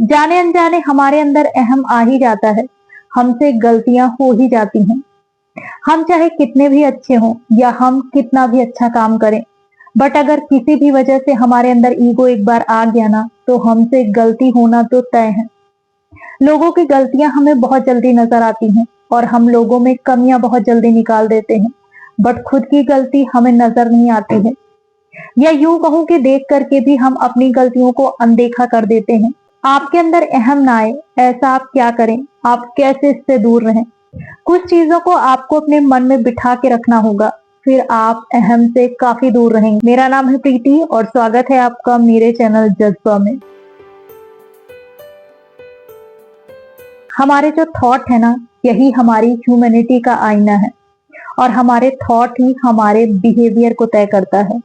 जाने अनजाने हमारे अंदर अहम आ ही जाता है, हमसे गलतियां हो ही जाती हैं। हम चाहे कितने भी अच्छे हों या हम कितना भी अच्छा काम करें, बट अगर किसी भी वजह से हमारे अंदर ईगो एक बार आ गया ना, तो हमसे गलती होना तो तय है। लोगों की गलतियां हमें बहुत जल्दी नजर आती हैं और हम लोगों में कमियां बहुत जल्दी निकाल देते हैं, बट खुद की गलती हमें नजर नहीं आती है। या यूं कहूं कि देख करके भी हम अपनी गलतियों को अनदेखा कर देते हैं। आपके अंदर अहम ना आए, ऐसा आप क्या करें? आप कैसे इससे दूर रहें? कुछ चीजों को आपको अपने मन में बिठा के रखना होगा, फिर आप अहम से काफी दूर रहेंगे। मेरा नाम है प्रीति और स्वागत है आपका मेरे चैनल जज्बा में। हमारे जो थॉट है ना, यही हमारी ह्यूमैनिटी का आईना है और हमारे थॉट ही हमारे बिहेवियर को तय करता है।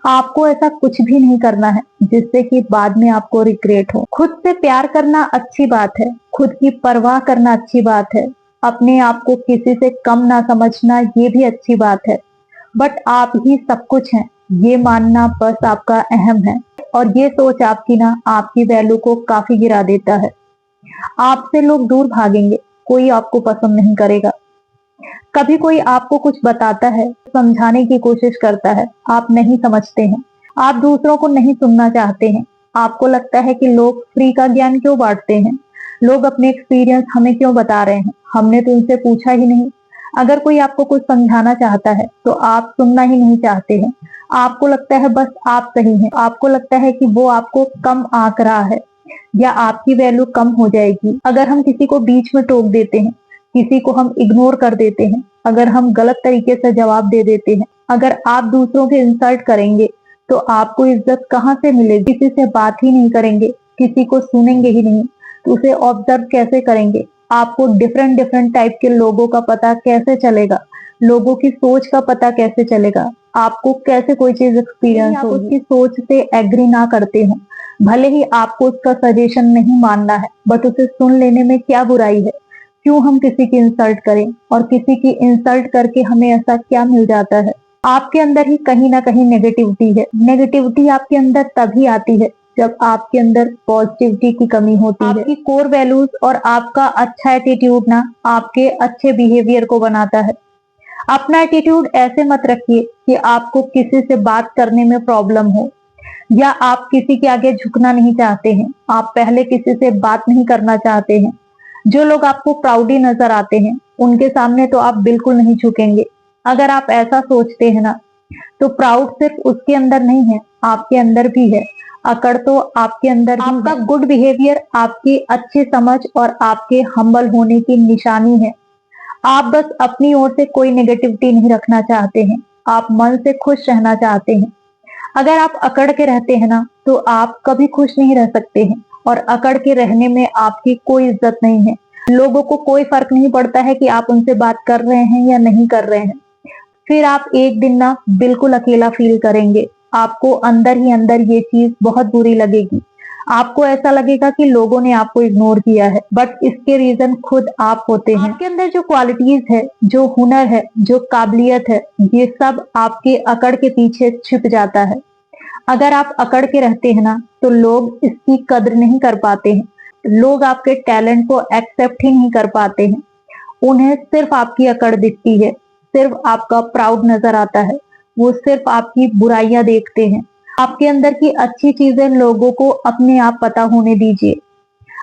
आपको ऐसा कुछ भी नहीं करना है जिससे कि बाद में आपको रिग्रेट हो। खुद से प्यार करना अच्छी बात है, खुद की परवाह करना अच्छी बात है, अपने आप को किसी से कम ना समझना ये भी अच्छी बात है, बट आप ही सब कुछ हैं ये मानना बस आपका अहम है। और ये सोच आपकी ना आपकी वैल्यू को काफी गिरा देता है। आपसे लोग दूर भागेंगे, कोई आपको पसंद नहीं करेगा। कभी कोई आपको कुछ बताता है, समझाने की कोशिश करता है, आप नहीं समझते हैं, आप दूसरों को नहीं सुनना चाहते हैं। आपको लगता है कि लोग फ्री का ज्ञान क्यों बांटते हैं, लोग अपने एक्सपीरियंस हमें क्यों बता रहे हैं, हमने तो उनसे पूछा ही नहीं। अगर कोई आपको कुछ समझाना चाहता है तो आप सुनना ही नहीं चाहते हैं। आपको लगता है बस आप सही हैं, आपको लगता है कि वो आपको कम आंक रहा है या आपकी वैल्यू कम हो जाएगी अगर हम किसी को बीच में टोक देते हैं, किसी को हम इग्नोर कर देते हैं, अगर हम गलत तरीके से जवाब दे देते हैं। अगर आप दूसरों के इंसल्ट करेंगे तो आपको इज्जत कहाँ से मिलेगी? किसी से बात ही नहीं करेंगे, किसी को सुनेंगे ही नहीं, तो उसे ऑब्जर्व कैसे करेंगे? आपको डिफरेंट डिफरेंट टाइप के लोगों का पता कैसे चलेगा? लोगों की सोच का पता कैसे चलेगा? आपको कैसे कोई चीज एक्सपीरियंस होगी? आप उसकी सोच से एग्री ना करते हो, भले ही आपको उसका सजेशन नहीं मानना है, बट उसे सुन लेने में क्या बुराई है? क्यों हम किसी की इंसल्ट करें? और किसी की इंसल्ट करके हमें ऐसा क्या मिल जाता है? आपके अंदर ही कहीं ना कहीं नेगेटिविटी है। नेगेटिविटी आपके अंदर तभी आती है जब आपके अंदर पॉजिटिविटी की कमी होती है। आपकी कोर वैल्यूज और आपका अच्छा एटीट्यूड ना आपके अच्छे बिहेवियर को बनाता है। अपना एटीट्यूड ऐसे मत रखिए कि आपको किसी से बात करने में प्रॉब्लम हो या आप किसी के आगे झुकना नहीं चाहते हैं, आप पहले किसी से बात नहीं करना चाहते हैं। जो लोग आपको प्राउडी नजर आते हैं उनके सामने तो आप बिल्कुल नहीं झुकेंगे। अगर आप ऐसा सोचते हैं ना, तो प्राउड सिर्फ उसके अंदर नहीं है, आपके अंदर भी है। अकड़ तो आपके अंदर भी आपका गुड बिहेवियर आपकी अच्छी समझ और आपके हम्बल होने की निशानी है। आप बस अपनी ओर से कोई नेगेटिविटी नहीं रखना चाहते हैं, आप मन से खुश रहना चाहते हैं। अगर आप अकड़ के रहते हैं ना, तो आप कभी खुश नहीं रह सकते हैं और अकड़ के रहने में आपकी कोई इज्जत नहीं है। लोगों को कोई फर्क नहीं पड़ता है कि आप उनसे बात कर रहे हैं या नहीं कर रहे हैं। फिर आप एक दिन ना बिल्कुल अकेला फील करेंगे। आपको अंदर ही अंदर ये चीज बहुत बुरी लगेगी। आपको ऐसा लगेगा कि लोगों ने आपको इग्नोर किया है, बट इसके रीजन खुद आप होते हैं। आपके अंदर जो क्वालिटीज है, जो हुनर है, जो काबिलियत है, ये सब आपके अकड़ के पीछे छिप जाता है। अगर आप अकड़ के रहते हैं ना, तो लोग इसकी कद्र नहीं कर पाते हैं, लोग आपके टैलेंट को एक्सेप्ट ही नहीं कर पाते हैं। उन्हें सिर्फ आपकी अकड़ दिखती है, सिर्फ आपका प्राउड नजर आता है, वो सिर्फ आपकी बुराइयां देखते हैं। आपके अंदर की अच्छी चीजें लोगों को अपने आप पता होने दीजिए।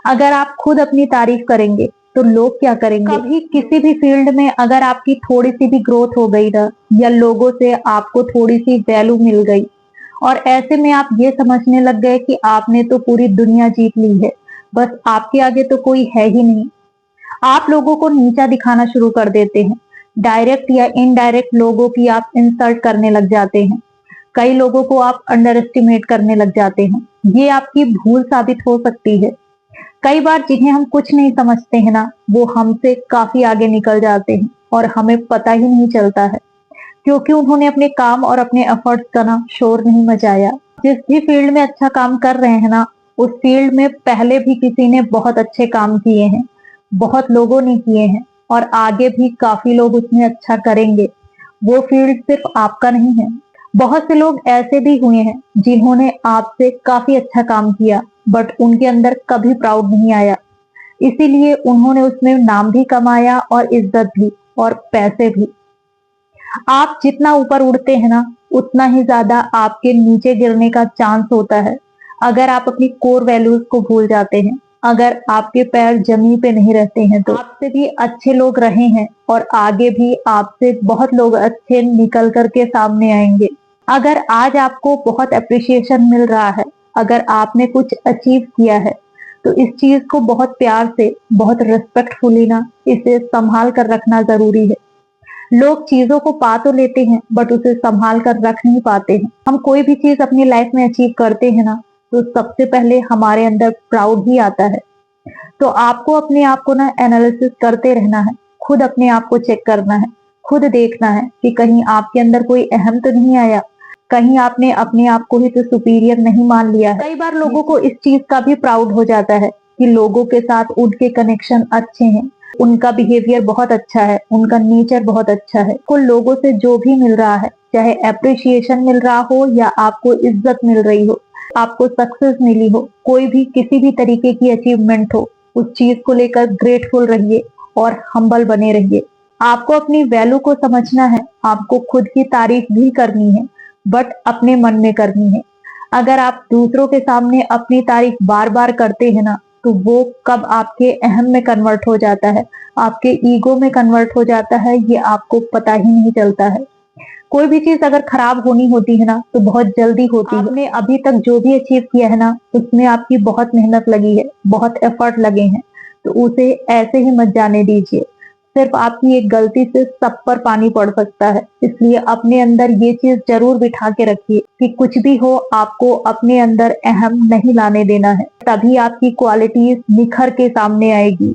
अगर आप खुद अपनी तारीफ करेंगे तो लोग क्या करेंगे? कभी किसी भी फील्ड में अगर आपकी थोड़ी सी भी ग्रोथ हो गई ना, या लोगों से आपको थोड़ी सी वैल्यू मिल गई और ऐसे में आप ये समझने लग गए कि आपने तो पूरी दुनिया जीत ली है, बस आपके आगे तो कोई है ही नहीं, आप लोगों को नीचा दिखाना शुरू कर देते हैं। डायरेक्ट या इनडायरेक्ट लोगों की आप इंसल्ट करने लग जाते हैं। कई लोगों को आप अंडर एस्टिमेट करने लग जाते हैं। ये आपकी भूल साबित हो सकती है। कई बार जिन्हें हम कुछ नहीं समझते हैं ना, वो हमसे काफी आगे निकल जाते हैं और हमें पता ही नहीं चलता है, क्योंकि उन्होंने अपने काम और अपने एफर्ट्स का ना शोर नहीं मचाया। जिस भी फील्ड में अच्छा काम कर रहे हैं ना, उस फील्ड में पहले भी किसी ने बहुत अच्छे काम किए हैं, बहुत लोगों ने किए हैं और आगे भी काफी लोग उसमें अच्छा करेंगे। वो फील्ड सिर्फ आपका नहीं है। बहुत से लोग ऐसे भी हुए हैं जिन्होंने आपसे काफी अच्छा काम किया, बट उनके अंदर कभी प्राउड नहीं आया, इसीलिए उन्होंने उसमें नाम भी कमाया और इज्जत भी और पैसे भी। आप जितना ऊपर उड़ते हैं ना, उतना ही ज्यादा आपके नीचे गिरने का चांस होता है। अगर आप अपनी कोर वैल्यूज को भूल जाते हैं, अगर आपके पैर जमीन पे नहीं रहते हैं, तो आपसे भी अच्छे लोग रहे हैं और आगे भी आपसे बहुत लोग अच्छे निकल करके सामने आएंगे। अगर आज आपको बहुत अप्रिशिएशन मिल रहा है, अगर आपने कुछ अचीव किया है, तो इस चीज को बहुत प्यार से, बहुत रिस्पेक्टफुली ना इसे संभाल कर रखना जरूरी है। लोग चीजों को पा तो लेते हैं, बट उसे संभाल कर रख नहीं पाते हैं। हम कोई भी चीज अपनी लाइफ में अचीव करते हैं ना, तो सबसे पहले हमारे अंदर प्राउड ही आता है। तो आपको अपने आप को ना एनालिसिस करते रहना है, खुद अपने आप को चेक करना है, खुद देखना है कि कहीं आपके अंदर कोई अहम तो नहीं आया, कहीं आपने अपने आप को ही तो सुपीरियर नहीं मान लिया है। कई बार लोगों को इस चीज का भी प्राउड हो जाता है कि लोगों के साथ उनके कनेक्शन अच्छे हैं, उनका बिहेवियर बहुत अच्छा है, उनका नेचर बहुत अच्छा है। को लोगों से जो भी मिल रहा है, चाहे अप्रिशिएशन मिल रहा हो या आपको इज्जत मिल रही हो, आपको सक्सेस मिली हो, कोई भी किसी भी तरीके की अचीवमेंट हो, उस चीज को लेकर ग्रेटफुल रहिए और हम्बल बने रहिए। आपको अपनी वैल्यू को समझना है, आपको खुद की तारीफ भी करनी है, बट अपने मन में करनी है। अगर आप दूसरों के सामने अपनी तारीफ बार बार करते हैं ना, तो वो कब आपके अहम में कन्वर्ट हो जाता है, आपके ईगो में कन्वर्ट हो जाता है, ये आपको पता ही नहीं चलता है। कोई भी चीज अगर खराब होनी होती है ना, तो बहुत जल्दी होती है। आपने अभी तक जो भी अचीव किया है ना, उसमें आपकी बहुत मेहनत लगी है, बहुत एफर्ट लगे हैं, तो उसे ऐसे ही मत जाने दीजिए। सिर्फ आपकी एक गलती से सब पर पानी पड़ सकता है, इसलिए अपने अंदर ये चीज जरूर बिठा के रखिए कि कुछ भी हो, आपको अपने अंदर अहम नहीं लाने देना है, तभी आपकी क्वालिटीज निखर के सामने आएगी।